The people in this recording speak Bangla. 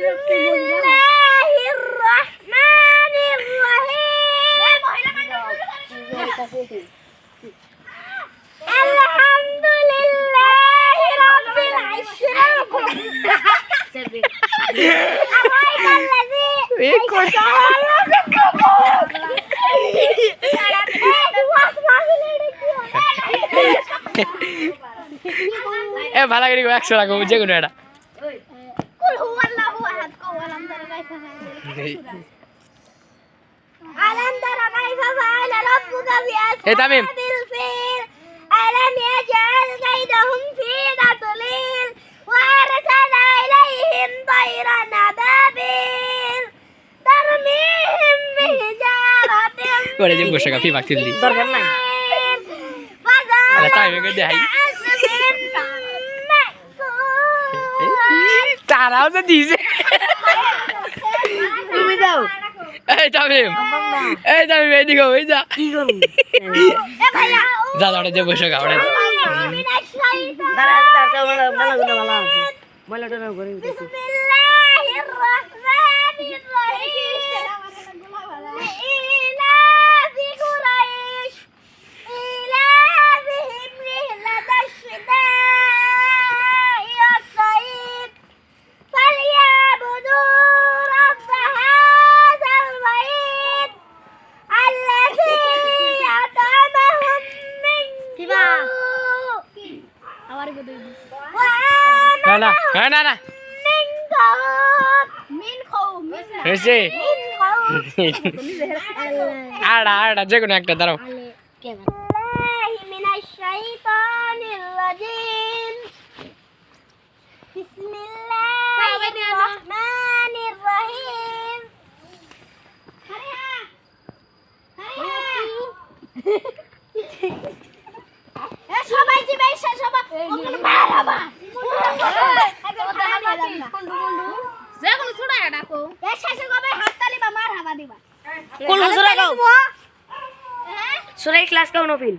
বিসমিল্লাহির রহমানির রহিম আলহামদুলিল্লাহি রাব্বিল এ ভালো করে 100 রাখো যে কোনো এটা কুল হুয়াল্লাহু আহাদ কওয়ালাম তারা কাইফা আলাম তারা কাইফা ফাআলা রাব্বুকা এ তামিম বিআসহাবিল ফিল আলাম ইয়াজআল কাইদাহুম ফি তাদলিল ওয়া আরসালা ইলাইহিম তায়রান আবাবিল তারমিহিম বিহিজারাতিন করে যে বসে কাফি বাকি দিলি দরকার নাই আরে তামিম কে দেখাই তারাও তো দিছে তুমি দাও এই তামিম এদিকে ওই যা কি করব এ ভাইয়া যা যা যে বসে গাওড়ে দাঁড়া দাঁড়া ভালো গুলো ভালো মলাটা না করে বিসমিল্লাহির রহমানির রহিম ইলাহি কুরাইশ ইলাহিহিম রিহলাতাশ শিতা'i ওয়াস-সাইফ ফালইয়াবুদু রাব্ব হাযাল বাইত আল্লাযী আত'আমাহুম মিন আবার বদই না না হয়েছে আড়া যে কোনো একটা দাঁড়াও সবাই জিবে সবাই মারাবা যে কোন ছুড়া ডাকো এই শেষে কবে হাত তালি বা মার হাবা দিবা কোন সুরা গাও সুরা ইখলাস গাও নফিল